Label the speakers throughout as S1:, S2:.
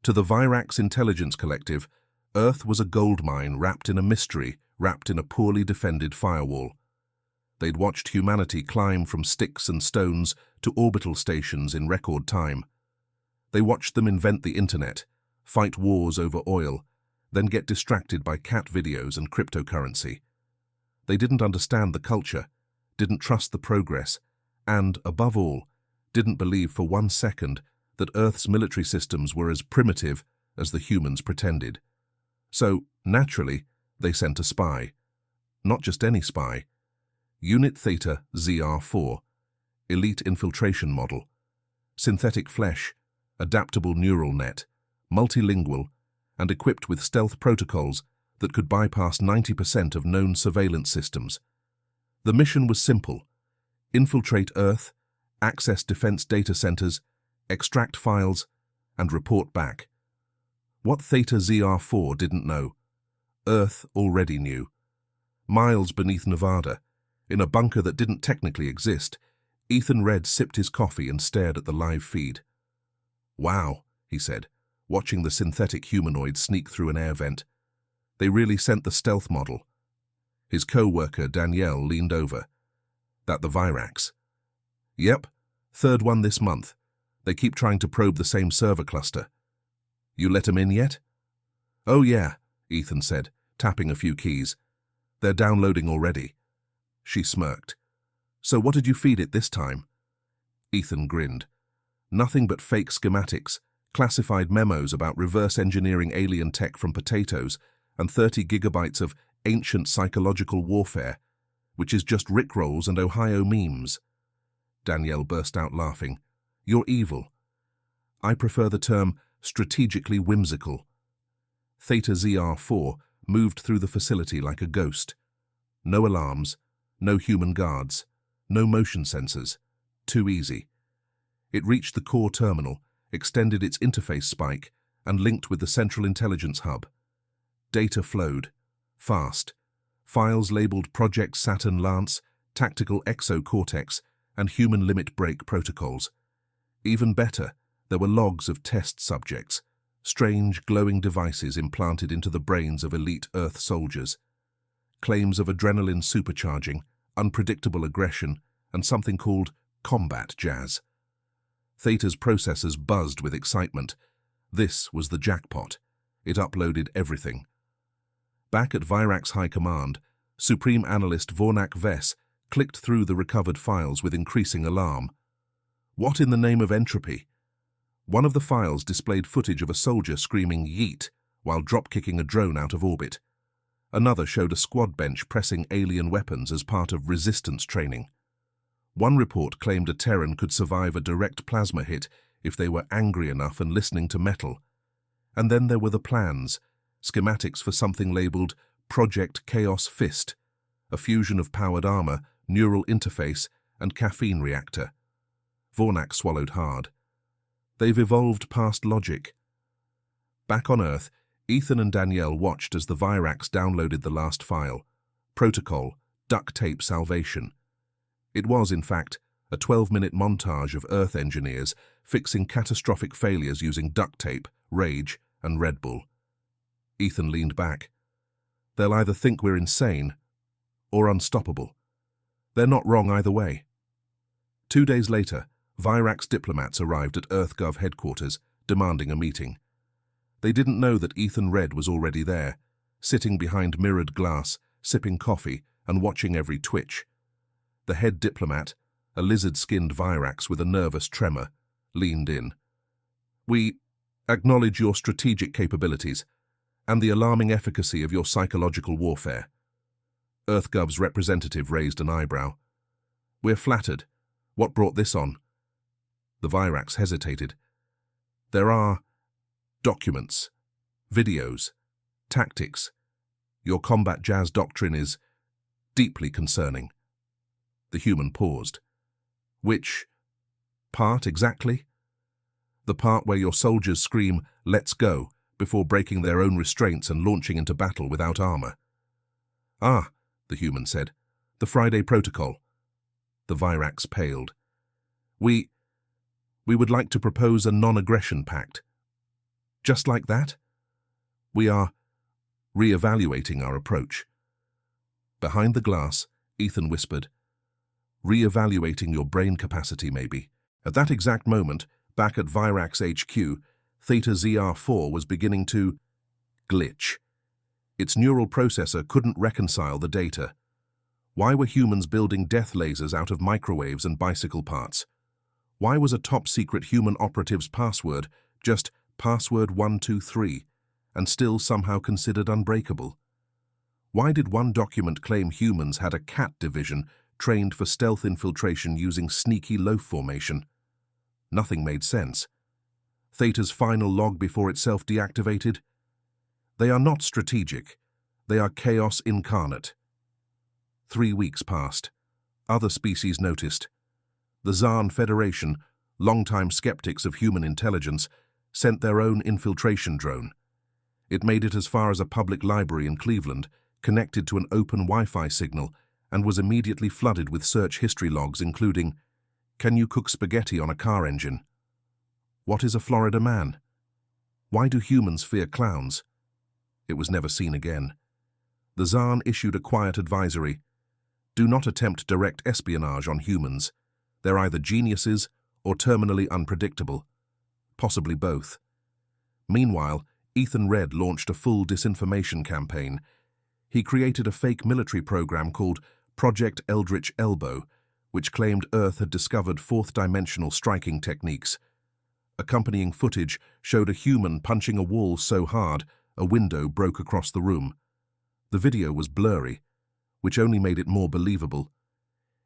S1: To the Virax Intelligence Collective, Earth was a goldmine wrapped in a mystery, wrapped in a poorly defended firewall. They'd watched humanity climb from sticks and stones to orbital stations in record time. They watched them invent the internet, fight wars over oil, then get distracted by cat videos and cryptocurrency. They didn't understand the culture, didn't trust the progress, and, above all, didn't believe for 1 second that Earth's military systems were as primitive as the humans pretended. So, naturally, they sent a spy. Not just any spy. Unit Theta ZR4, elite infiltration model, synthetic flesh, adaptable neural net, multilingual, and equipped with stealth protocols that could bypass 90% of known surveillance systems. The mission was simple: infiltrate Earth, access defense data centers, extract files, and report back. What Theta ZR4 didn't know, Earth already knew. Miles beneath Nevada, in a bunker that didn't technically exist, Ethan Red sipped his coffee and stared at the live feed. "Wow," he said, watching the synthetic humanoid sneak through an air vent. "They really sent the stealth model." His co-worker, Danielle, leaned over. "That the Virax?" "Yep, third one this month. They keep trying to probe the same server cluster." "You let 'em in yet?" "Oh yeah," Ethan said, tapping a few keys. "They're downloading already." She smirked. "So what did you feed it this time?" Ethan grinned. "Nothing but fake schematics, classified memos about reverse engineering alien tech from potatoes, and 30 gigabytes of ancient psychological warfare, which is just rickrolls and Ohio memes." Danielle burst out laughing. "You're evil." "I prefer the term strategically whimsical." Theta ZR4 moved through the facility like a ghost. No alarms, no human guards, no motion sensors. Too easy. It reached the core terminal, extended its interface spike, and linked with the central intelligence hub. Data flowed. Fast. Files labeled Project Saturn Lance, Tactical Exo-Cortex, and Human Limit Break protocols. Even better, there were logs of test subjects, strange glowing devices implanted into the brains of elite Earth soldiers. Claims of adrenaline supercharging, unpredictable aggression, and something called combat jazz. Theta's processors buzzed with excitement. This was the jackpot. It uploaded everything. Back at Virax High Command, Supreme Analyst Vornak Vess clicked through the recovered files with increasing alarm. What in the name of entropy? One of the files displayed footage of a soldier screaming "yeet" while drop-kicking a drone out of orbit. Another showed a squad bench pressing alien weapons as part of resistance training. One report claimed a Terran could survive a direct plasma hit if they were angry enough and listening to metal. And then there were the plans, schematics for something labeled Project Chaos Fist, a fusion of powered armor, neural interface, and caffeine reactor. Vornak swallowed hard. They've evolved past logic. Back on Earth, Ethan and Danielle watched as the Virax downloaded the last file, Protocol, Duct Tape Salvation. It was, in fact, a 12-minute montage of Earth engineers fixing catastrophic failures using duct tape, rage, and Red Bull. Ethan leaned back. "They'll either think we're insane or unstoppable. They're not wrong either way." 2 days later, Virax diplomats arrived at EarthGov headquarters, demanding a meeting. They didn't know that Ethan Red was already there, sitting behind mirrored glass, sipping coffee, and watching every twitch. The head diplomat, a lizard-skinned Virax with a nervous tremor, leaned in. "We acknowledge your strategic capabilities and the alarming efficacy of your psychological warfare." EarthGov's representative raised an eyebrow. "We're flattered. What brought this on?" The Virax hesitated. "There are documents, videos, tactics. Your combat jazz doctrine is deeply concerning." The human paused. "Which part exactly?" "The part where your soldiers scream, 'Let's go,' before breaking their own restraints and launching into battle without armor." "Ah," the human said. "The Friday Protocol." The Virax paled. We would like to propose a non-aggression pact." Just like that? We are re-evaluating our approach. Behind the glass, Ethan whispered, re-evaluating your brain capacity, maybe. At that exact moment, back at Virax HQ, Theta ZR4 was beginning to glitch. Its neural processor couldn't reconcile the data. Why were humans building death lasers out of microwaves and bicycle parts? Why was a top-secret human operative's password just password 123 and still somehow considered unbreakable? Why did one document claim humans had a cat division trained for stealth infiltration using sneaky loaf formation? Nothing made sense. Theta's final log before itself deactivated? They are not strategic. They are chaos incarnate. 3 weeks passed. Other species noticed. The Zarn Federation, longtime skeptics of human intelligence, sent their own infiltration drone. It made it as far as a public library in Cleveland, connected to an open Wi-Fi signal, and was immediately flooded with search history logs including, "Can you cook spaghetti on a car engine?" "What is a Florida man?" "Why do humans fear clowns?" It was never seen again. The Zarn issued a quiet advisory. Do not attempt direct espionage on humans. They're either geniuses or terminally unpredictable. Possibly both. Meanwhile, Ethan Red launched a full disinformation campaign. He created a fake military program called Project Eldritch Elbow, which claimed Earth had discovered fourth-dimensional striking techniques. Accompanying footage showed a human punching a wall so hard a window broke across the room. The video was blurry, which only made it more believable.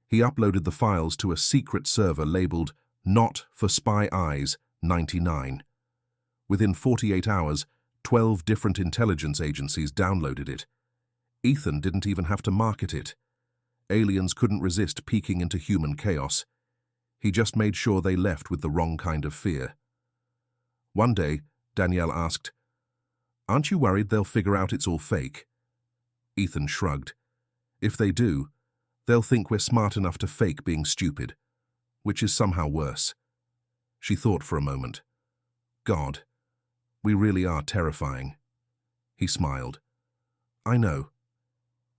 S1: He uploaded the files to a secret server labeled Not for Spy Eyes 99. Within 48 hours, 12 different intelligence agencies downloaded it. Ethan didn't even have to market it. Aliens couldn't resist peeking into human chaos. He just made sure they left with the wrong kind of fear. One day, Danielle asked, "Aren't you worried they'll figure out it's all fake?" Ethan shrugged. "If they do, they'll think we're smart enough to fake being stupid, which is somehow worse." She thought for a moment. "God, we really are terrifying." He smiled. "I know."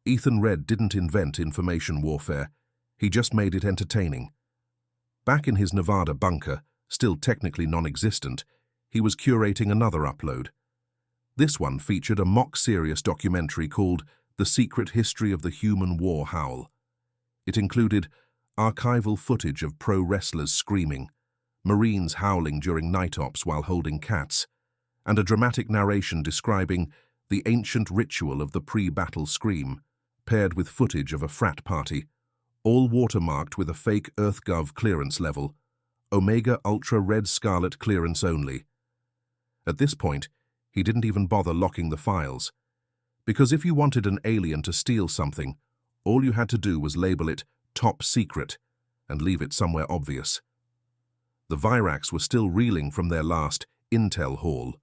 S1: Ethan Red didn't invent information warfare. He just made it entertaining. Back in his Nevada bunker, still technically non-existent, he was curating another upload. This one featured a mock-serious documentary called The Secret History of the Human War Howl. It included archival footage of pro wrestlers screaming, Marines howling during night ops while holding cats, and a dramatic narration describing the ancient ritual of the pre-battle scream, paired with footage of a frat party, all watermarked with a fake EarthGov clearance level, Omega Ultra Red Scarlet clearance only. At this point, he didn't even bother locking the files, because if you wanted an alien to steal something, all you had to do was label it Top Secret and leave it somewhere obvious. The Virax were still reeling from their last intel haul.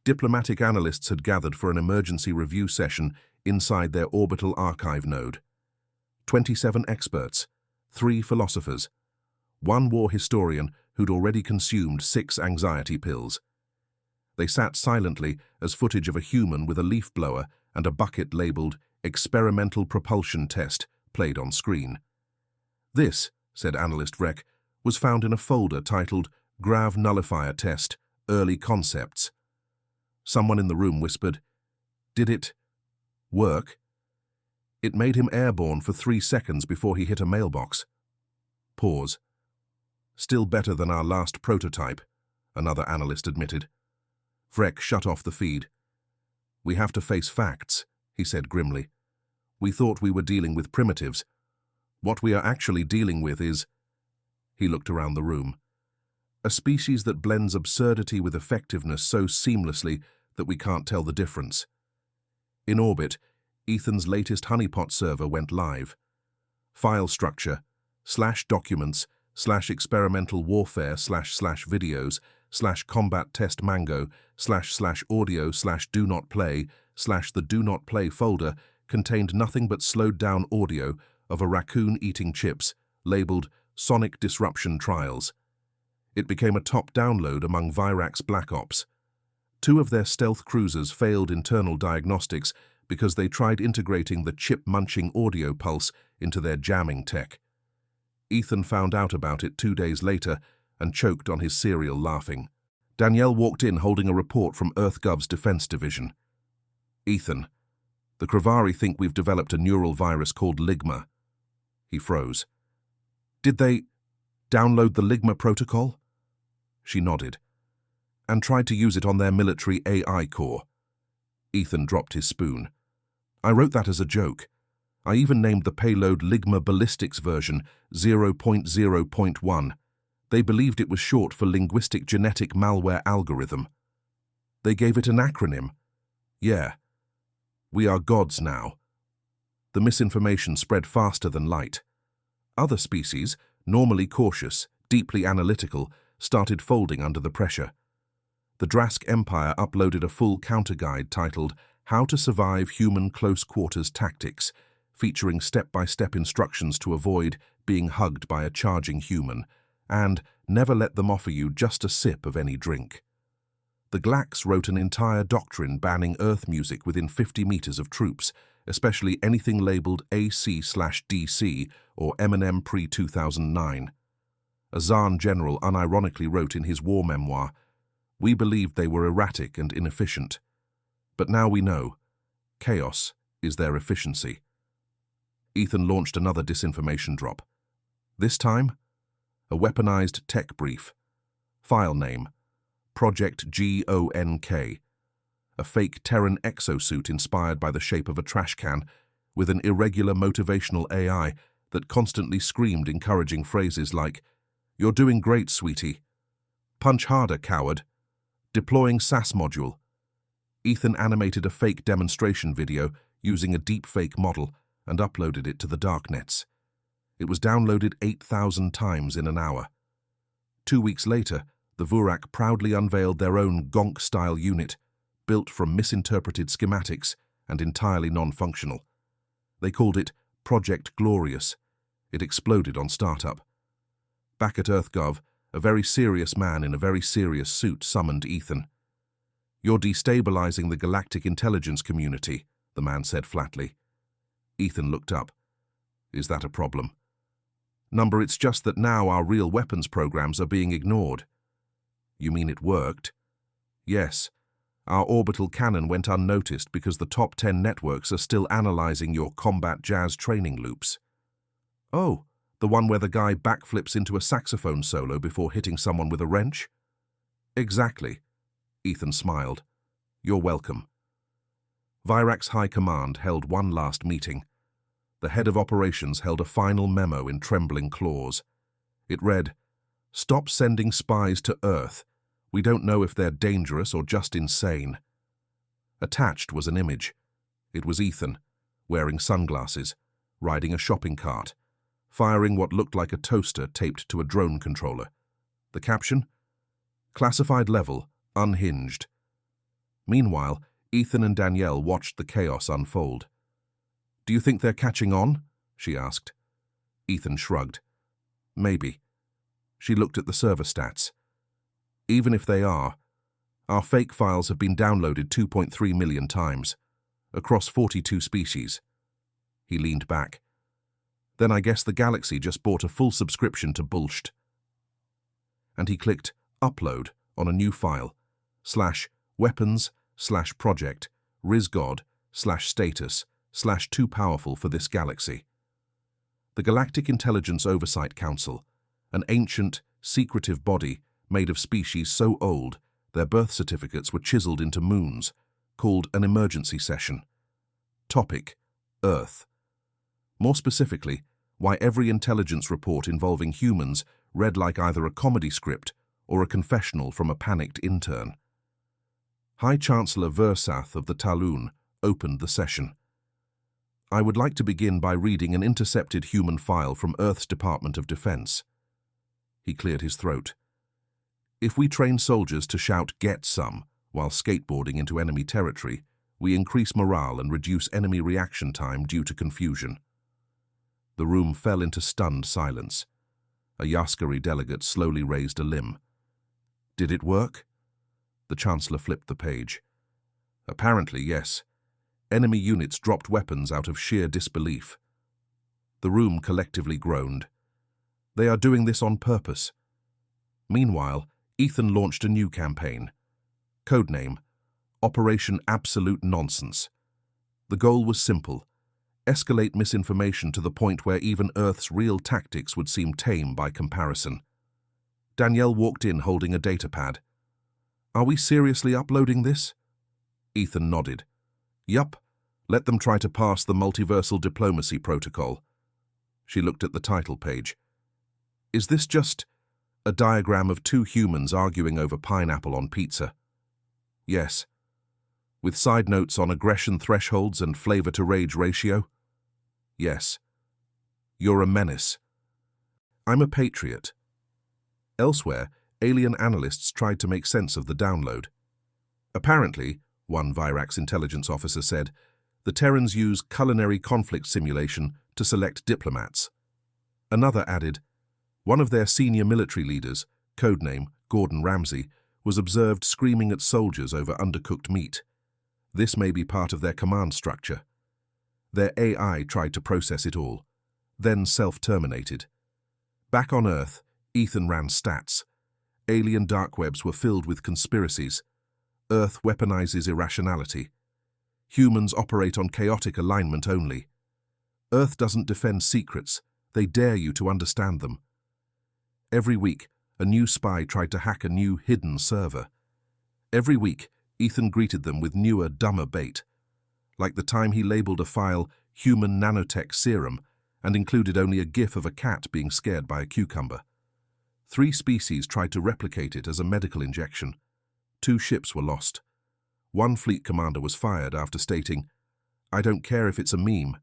S1: Diplomatic analysts had gathered for an emergency review session inside their orbital archive node. 27 experts, 3 philosophers, 1 war historian who'd already consumed 6 anxiety pills. They sat silently as footage of a human with a leaf blower and a bucket labeled Experimental Propulsion Test played on screen. "This," said analyst Rek, "was found in a folder titled Grav Nullifier Test, Early Concepts." Someone in the room whispered, "Did it work?" "It made him airborne for 3 seconds before he hit a mailbox." Pause. "Still better than our last prototype," another analyst admitted. Vrek shut off the feed. "We have to face facts," he said grimly. "We thought we were dealing with primitives. What we are actually dealing with is—" He looked around the room. "A species that blends absurdity with effectiveness so seamlessly that we can't tell the difference." In orbit, Ethan's latest honeypot server went live. File structure, /documents, /experimental warfare, /videos, /combat test mango, /audio, /do not play, the do not play folder contained nothing but slowed-down audio of a raccoon eating chips, labeled Sonic Disruption Trials. It became a top download among Virax Black Ops. Two of their stealth cruisers failed internal diagnostics because they tried integrating the chip-munching audio pulse into their jamming tech. Ethan found out about it 2 days later and choked on his cereal laughing. Danielle walked in holding a report from EarthGov's Defense Division. "Ethan, the Kravari think we've developed a neural virus called Ligma." He froze. "Did they download the Ligma protocol?" She nodded. "And tried to use it on their military AI core." Ethan dropped his spoon. "I wrote that as a joke. I even named the payload Ligma Ballistics version 0.0.1. They believed it was short for Linguistic Genetic Malware Algorithm. They gave it an acronym. Yeah. We are gods now." The misinformation spread faster than light. Other species, normally cautious, deeply analytical, started folding under the pressure. The Drask Empire uploaded a full counter-guide titled How to Survive Human Close Quarters Tactics, featuring step-by-step instructions to avoid being hugged by a charging human, and never let them offer you just a sip of any drink. The Glax wrote an entire doctrine banning Earth music within 50 meters of troops, especially anything labeled AC/DC or Eminem pre-2009. A Zaan general unironically wrote in his war memoir, "We believed they were erratic and inefficient. But now we know. Chaos is their efficiency." Ethan launched another disinformation drop. This time, a weaponized tech brief. File name, Project GONK. A fake Terran exosuit inspired by the shape of a trash can, with an irregular motivational AI that constantly screamed encouraging phrases like, "You're doing great, sweetie. Punch harder, coward. Deploying SAS module." Ethan animated a fake demonstration video using a deepfake model and uploaded it to the darknets. It was downloaded 8,000 times in an hour. 2 weeks later, the Vurak proudly unveiled their own Gonk-style unit, built from misinterpreted schematics and entirely non-functional. They called it Project Glorious. It exploded on startup. Back at EarthGov, a very serious man in a very serious suit summoned Ethan. "You're destabilizing the galactic intelligence community," the man said flatly. Ethan looked up. "Is that a problem?" "Number, it's just that now our real weapons programs are being ignored." "You mean it worked?" "Yes. Our orbital cannon went unnoticed because the top 10 networks are still analyzing your combat jazz training loops." "Oh, the one where the guy backflips into a saxophone solo before hitting someone with a wrench?" "Exactly." Ethan smiled. "You're welcome." Virak's High Command held one last meeting. The head of operations held a final memo in trembling claws. It read, "Stop sending spies to Earth. We don't know if they're dangerous or just insane." Attached was an image. It was Ethan, wearing sunglasses, riding a shopping cart, firing what looked like a toaster taped to a drone controller. The caption? "Classified level, unhinged." Meanwhile, Ethan and Danielle watched the chaos unfold. "Do you think they're catching on?" she asked. Ethan shrugged. "Maybe." She looked at the server stats. "Even if they are, our fake files have been downloaded 2.3 million times, across 42 species." He leaned back. "Then I guess the galaxy just bought a full subscription to bullshit." And he clicked Upload on a new file, /weapons/project, risgod/status/too powerful for this galaxy. The Galactic Intelligence Oversight Council, an ancient, secretive body made of species so old their birth certificates were chiseled into moons, called an emergency session. Topic: Earth. More specifically, why every intelligence report involving humans read like either a comedy script or a confessional from a panicked intern. High Chancellor Versath of the Talun opened the session. "I would like to begin by reading an intercepted human file from Earth's Department of Defense." He cleared his throat. "If we train soldiers to shout 'get some' while skateboarding into enemy territory, we increase morale and reduce enemy reaction time due to confusion." The room fell into stunned silence. A Yaskari delegate slowly raised a limb. "Did it work?" The Chancellor flipped the page. Apparently, yes. Enemy units dropped weapons out of sheer disbelief. The room collectively groaned. They are doing this on purpose. Meanwhile, Ethan launched a new campaign. Codename, Operation Absolute Nonsense. The goal was simple. Escalate misinformation to the point where even Earth's real tactics would seem tame by comparison. Danielle walked in holding a datapad. Are we seriously uploading this? Ethan nodded. Yup. Let them try to pass the multiversal diplomacy protocol. She looked at the title page. Is this just a diagram of two humans arguing over pineapple on pizza? Yes. With side notes on aggression thresholds and flavor-to-rage ratio? Yes. You're a menace. I'm a patriot. Elsewhere, alien analysts tried to make sense of the download. Apparently, one Virax intelligence officer said, the Terrans use culinary conflict simulation to select diplomats. Another added, one of their senior military leaders, codename Gordon Ramsay, was observed screaming at soldiers over undercooked meat. This may be part of their command structure. Their AI tried to process it all, then self-terminated. Back on Earth, Ethan ran stats. Alien dark webs were filled with conspiracies. Earth weaponizes irrationality. Humans operate on chaotic alignment only. Earth doesn't defend secrets. They dare you to understand them. Every week, a new spy tried to hack a new hidden server. Every week, Ethan greeted them with newer, dumber bait. Like the time he labeled a file Human Nanotech Serum and included only a gif of a cat being scared by a cucumber. 3 species tried to replicate it as a medical injection. 2 ships were lost. 1 fleet commander was fired after stating, I don't care if it's a meme,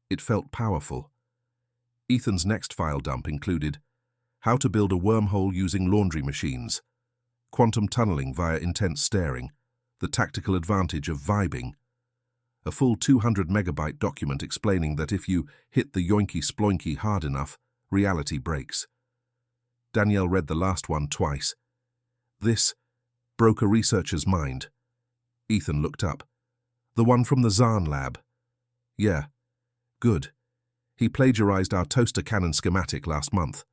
S1: it felt powerful. Ethan's next file dump included how to build a wormhole using laundry machines, quantum tunneling via intense staring, the tactical advantage of vibing, a full 200-megabyte document explaining that if you hit the yoinky-sploinky hard enough, reality breaks. Danielle read the last one twice. This broke a researcher's mind. Ethan looked up. The one from the Zahn lab. Yeah. Good. He plagiarized our toaster cannon schematic last month.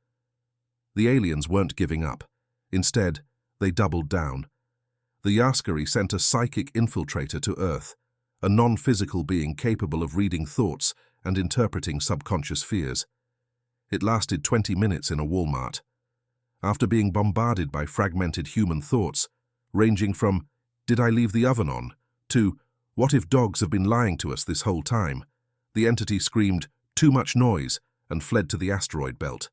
S1: The aliens weren't giving up. Instead, they doubled down. The Yaskari sent a psychic infiltrator to Earth, a non-physical being capable of reading thoughts and interpreting subconscious fears. It lasted 20 minutes in a Walmart. After being bombarded by fragmented human thoughts, ranging from, did I leave the oven on, to, what if dogs have been lying to us this whole time, the entity screamed, too much noise, and fled to the asteroid belt.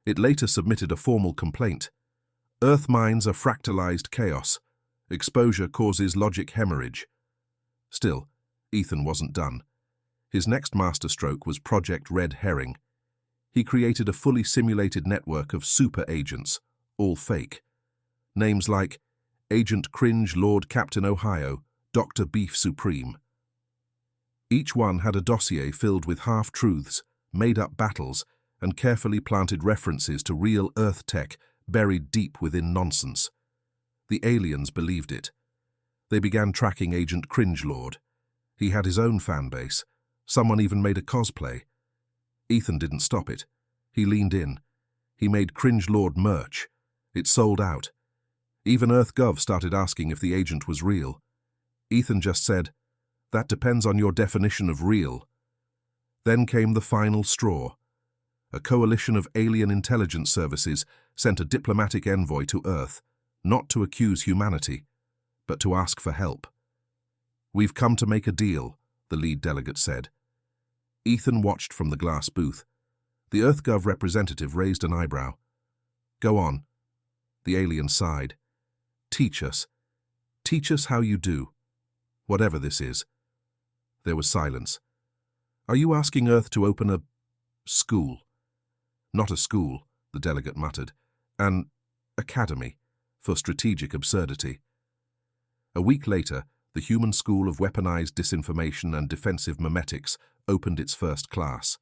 S1: It later submitted a formal complaint. Earth minds are fractalized chaos. Exposure causes logic hemorrhage. Still, Ethan wasn't done. His next masterstroke was Project Red Herring. He created a fully simulated network of super agents, all fake. Names like Agent Cringe Lord Captain Ohio, Dr. Beef Supreme. Each one had a dossier filled with half-truths, made-up battles, and carefully planted references to real Earth tech buried deep within nonsense. The aliens believed it. They began tracking Agent Cringe Lord. He had his own fan base. Someone even made a cosplay. Ethan didn't stop it. He leaned in. He made Cringe Lord merch. It sold out. Even EarthGov started asking if the agent was real. Ethan just said, that depends on your definition of real. Then came the final straw. A coalition of alien intelligence services sent a diplomatic envoy to Earth, not to accuse humanity, but to ask for help. We've come to make a deal, the lead delegate said. Ethan watched from the glass booth. The EarthGov representative raised an eyebrow. Go on. The alien sighed. Teach us. Teach us how you do. Whatever this is. There was silence. Are you asking Earth to open a school? Not a school, the delegate muttered. An academy for strategic absurdity. A week later, the Human School of Weaponized Disinformation and Defensive Memetics opened its first class.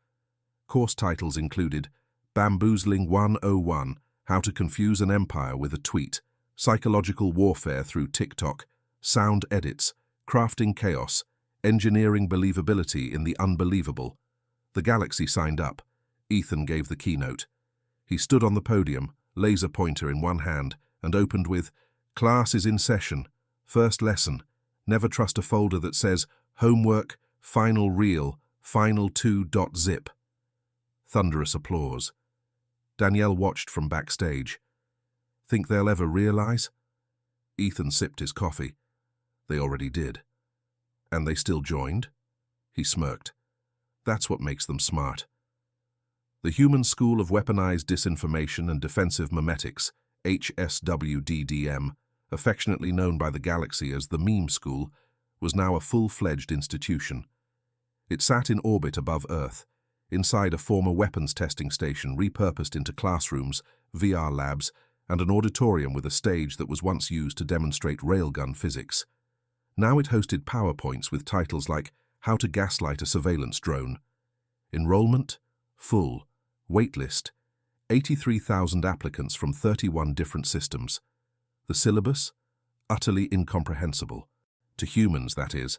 S1: Course titles included Bamboozling 101, How to Confuse an Empire with a Tweet, Psychological warfare through TikTok, sound edits, crafting chaos, engineering believability in the unbelievable. The galaxy signed up. Ethan gave the keynote. He stood on the podium, laser pointer in one hand, and opened with, "Class is in session. First lesson. Never trust a folder that says, homework, final reel, final2.zip. Thunderous applause. Danielle watched from backstage. Think they'll ever realize? Ethan sipped his coffee. They already did. And they still joined? He smirked. That's what makes them smart. The Human School of Weaponized Disinformation and Defensive Memetics, HSWDDM, affectionately known by the galaxy as the Meme School, was now a full-fledged institution. It sat in orbit above Earth, inside a former weapons testing station repurposed into classrooms, VR labs, and an auditorium with a stage that was once used to demonstrate railgun physics. Now it hosted PowerPoints with titles like How to Gaslight a Surveillance Drone. Enrollment? Full. Waitlist? 83,000 applicants from 31 different systems. The syllabus? Utterly incomprehensible. To humans, that is.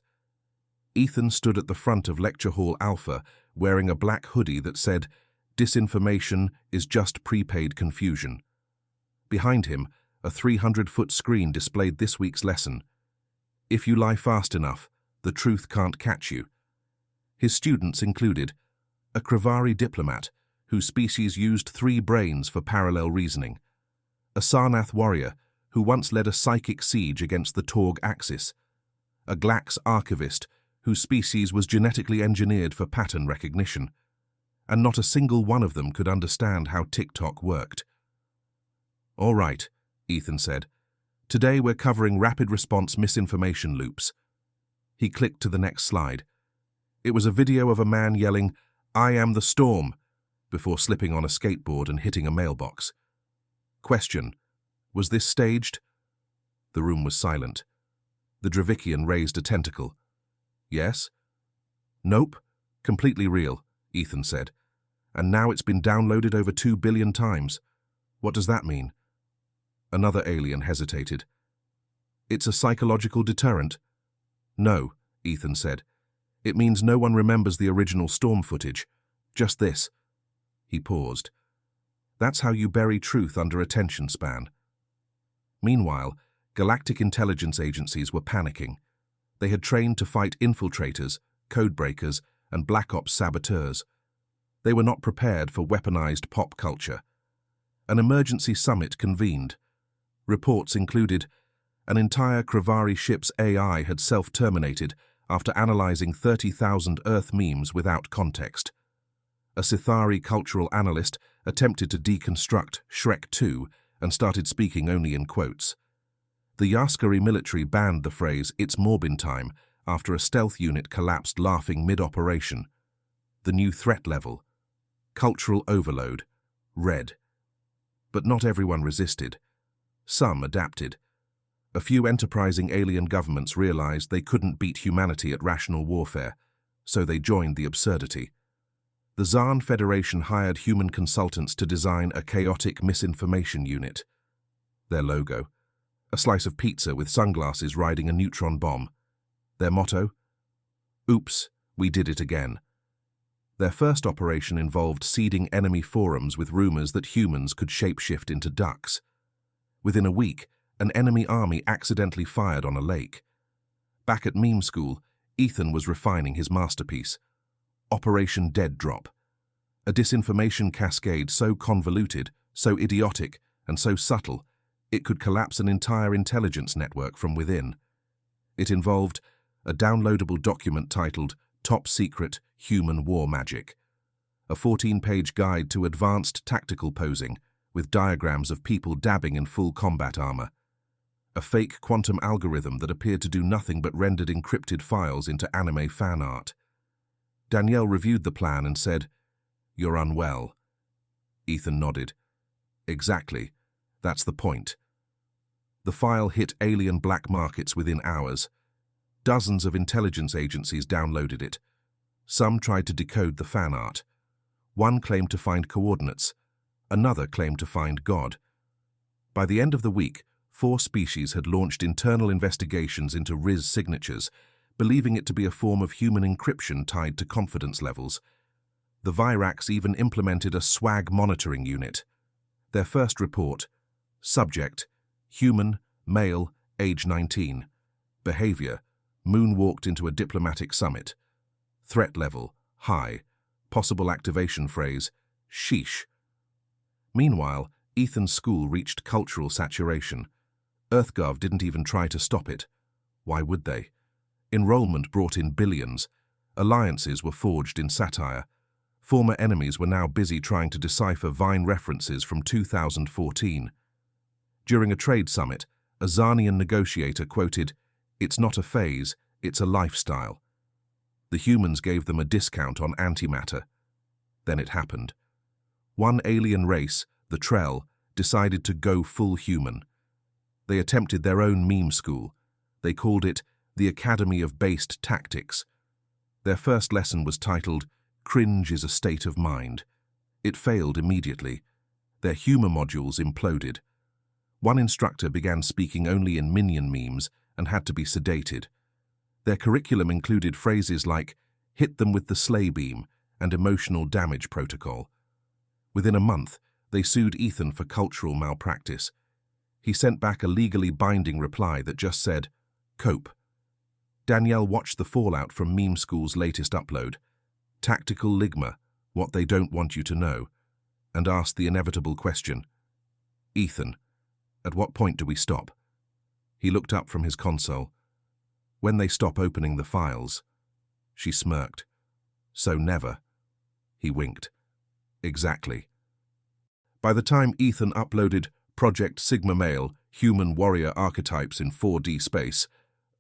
S1: Ethan stood at the front of Lecture Hall Alpha, wearing a black hoodie that said, "Disinformation is just prepaid confusion." Behind him, a 300-foot screen displayed this week's lesson. If you lie fast enough, the truth can't catch you. His students included a Kravari diplomat, whose species used 3 brains for parallel reasoning, a Sarnath warrior, who once led a psychic siege against the Torg Axis, a Glax archivist, whose species was genetically engineered for pattern recognition, and not a single one of them could understand how TikTok worked. "All right," Ethan said. "Today we're covering rapid response misinformation loops." He clicked to the next slide. It was a video of a man yelling, "I am the storm," before slipping on a skateboard and hitting a mailbox. Question: was this staged? The room was silent. The Dravikian raised a tentacle. Yes? Nope. Completely real, Ethan said. And now it's been downloaded over 2 billion times. What does that mean? Another alien hesitated. It's a psychological deterrent. No, Ethan said. It means no one remembers the original storm footage. Just this. He paused. That's how you bury truth under attention span. Meanwhile, galactic intelligence agencies were panicking. They had trained to fight infiltrators, codebreakers, and Black Ops saboteurs. They were not prepared for weaponized pop culture. An emergency summit convened. Reports included an entire Kravari ship's AI had self-terminated after analyzing 30,000 Earth memes without context. A Sithari cultural analyst attempted to deconstruct Shrek 2 and started speaking only in quotes. The Yaskari military banned the phrase "It's Morbin time" after a stealth unit collapsed laughing mid-operation. The new threat level. Cultural overload. Red. But not everyone resisted. Some adapted. A few enterprising alien governments realized they couldn't beat humanity at rational warfare, so they joined the absurdity. The Zarn Federation hired human consultants to design a chaotic misinformation unit. Their logo: a slice of pizza with sunglasses riding a neutron bomb. Their motto: "Oops, we did it again." Their first operation involved seeding enemy forums with rumors that humans could shapeshift into ducks. Within a week, an enemy army accidentally fired on a lake. Back at Meme School, Ethan was refining his masterpiece: Operation Dead Drop. A disinformation cascade so convoluted, so idiotic, and so subtle, it could collapse an entire intelligence network from within. It involved a downloadable document titled Top Secret Human War Magic, a 14-page guide to advanced tactical posing with diagrams of people dabbing in full combat armor, a fake quantum algorithm that appeared to do nothing but rendered encrypted files into anime fan art. Danielle reviewed the plan and said, "You're unwell." Ethan nodded. "Exactly. That's the point." The file hit alien black markets within hours. Dozens of intelligence agencies downloaded it. Some tried to decode the fan art. One claimed to find coordinates. Another claimed to find God. By the end of the week, 4 species had launched internal investigations into RIS signatures, believing it to be a form of human encryption tied to confidence levels. The Virax even implemented a swag monitoring unit. Their first report: subject, human, male, age 19. Behavior: moonwalked into a diplomatic summit. Threat level: high. Possible activation phrase: sheesh. Meanwhile, Ethan's school reached cultural saturation. EarthGov didn't even try to stop it. Why would they? Enrollment brought in billions. Alliances were forged in satire. Former enemies were now busy trying to decipher Vine references from 2014. During a trade summit, a Zarnian negotiator quoted, "It's not a phase, it's a lifestyle." The humans gave them a discount on antimatter. Then it happened. One alien race, the Trell, decided to go full human. They attempted their own meme school. They called it the Academy of Based Tactics. Their first lesson was titled, "Cringe is a State of Mind." It failed immediately. Their humor modules imploded. One instructor began speaking only in minion memes and had to be sedated. Their curriculum included phrases like "hit them with the sleigh beam" and emotional damage protocol. Within a month, they sued Ethan for cultural malpractice. He sent back a legally binding reply that just said, "Cope." Danielle watched the fallout from Meme School's latest upload, Tactical Ligma, What They Don't Want You to Know, and asked the inevitable question, "Ethan, at what point do we stop?" He looked up from his console. "When they stop opening the files." She smirked. "So never." He winked. "Exactly." By the time Ethan uploaded Project Sigma Male, Human Warrior Archetypes in 4D space,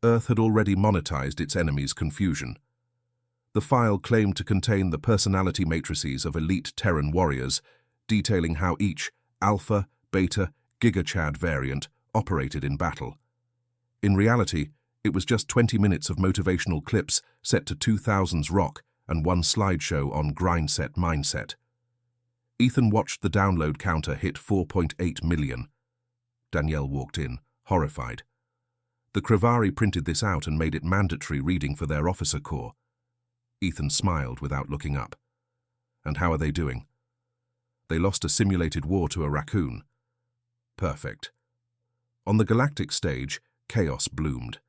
S1: Earth had already monetized its enemies' confusion. The file claimed to contain the personality matrices of elite Terran warriors, detailing how each Alpha, Beta, GigaChad variant operated in battle. In reality, it was just 20 minutes of motivational clips set to 2000s rock and one slideshow on grindset mindset. Ethan watched the download counter hit 4.8 million. Danielle walked in, horrified. The Krivari printed this out and made it mandatory reading for their officer corps. Ethan smiled without looking up. "And how are they doing?" "They lost a simulated war to a raccoon." "Perfect." On the galactic stage, chaos bloomed.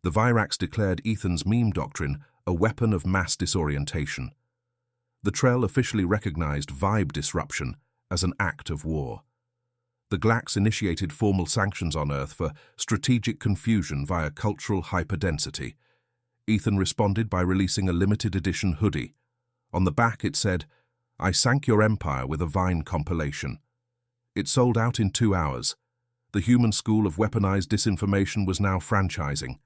S1: The Virax declared Ethan's meme doctrine a weapon of mass disorientation. The Trell officially recognized vibe disruption as an act of war. The Glax initiated formal sanctions on Earth for strategic confusion via cultural hyperdensity. Ethan responded by releasing a limited edition hoodie. On the back it said, "I sank your empire with a Vine compilation." It sold out in 2 hours. The human school of weaponized disinformation was now franchising.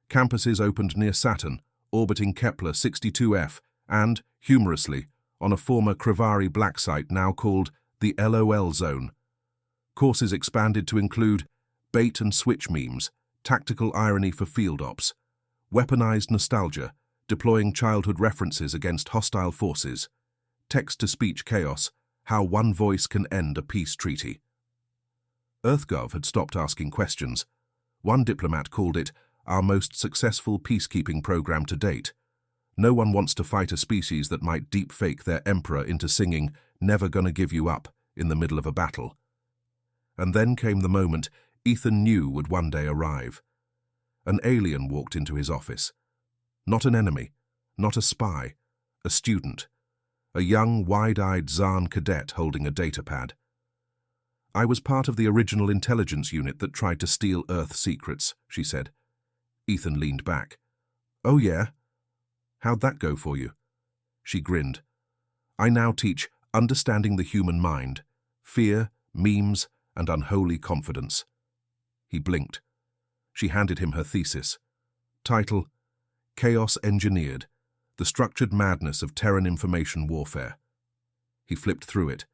S1: Campuses opened near Saturn, orbiting Kepler 62F, and, humorously, on a former Krivari black site now called the LOL Zone. Courses expanded to include bait and switch memes, tactical irony for field ops, weaponized nostalgia, deploying childhood references against hostile forces, text-to-speech chaos, how one voice can end a peace treaty. EarthGov had stopped asking questions. One diplomat called it our most successful peacekeeping program to date. No one wants to fight a species that might deepfake their emperor into singing "Never Gonna Give You Up" in the middle of a battle. And then came the moment Ethan knew would one day arrive. An alien walked into his office. Not an enemy, not a spy, a student. A young, wide-eyed Zarn cadet holding a datapad. "I was part of the original intelligence unit that tried to steal Earth secrets," she said. Ethan leaned back. "Oh yeah? How'd that go for you?" She grinned. "I now teach understanding the human mind, fear, memes, and unholy confidence." He blinked. She handed him her thesis. Title, Chaos Engineered, The Structured Madness of Terran Information Warfare. He flipped through it.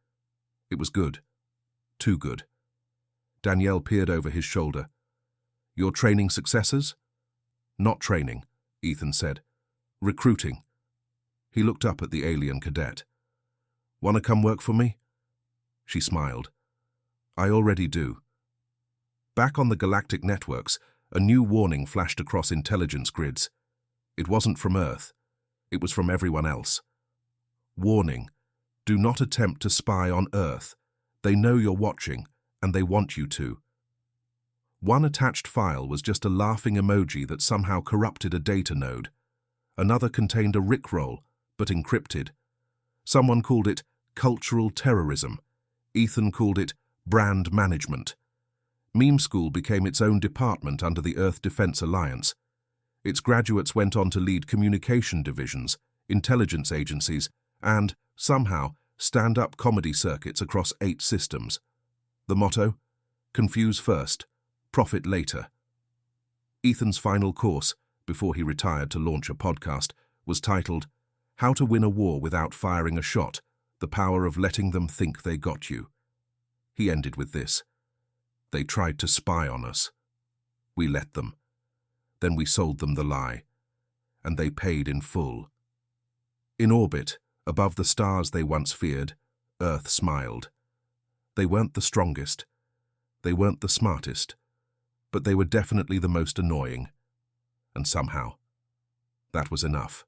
S1: It was good. Too good. Danielle peered over his shoulder. "You're training successors?" "Not training," Ethan said. "Recruiting." He looked up at the alien cadet. "Want to come work for me?" She smiled. "I already do." Back on the galactic networks, a new warning flashed across intelligence grids. It wasn't from Earth. It was from everyone else. Warning: do not attempt to spy on Earth. They know you're watching, and they want you to. One attached file was just a laughing emoji that somehow corrupted a data node. Another contained a rickroll, but encrypted. Someone called it cultural terrorism. Ethan called it brand management. Meme School became its own department under the Earth Defense Alliance. Its graduates went on to lead communication divisions, intelligence agencies, and, somehow, stand-up comedy circuits across 8 systems. The motto? Confuse first, profit later. Ethan's final course, before he retired to launch a podcast, was titled How to Win a War Without Firing a Shot, The Power of Letting Them Think They Got You. He ended with this: they tried to spy on us. We let them. Then we sold them the lie. And they paid in full. In orbit, above the stars they once feared, Earth smiled. They weren't the strongest. They weren't the smartest. But they were definitely the most annoying. And somehow, that was enough.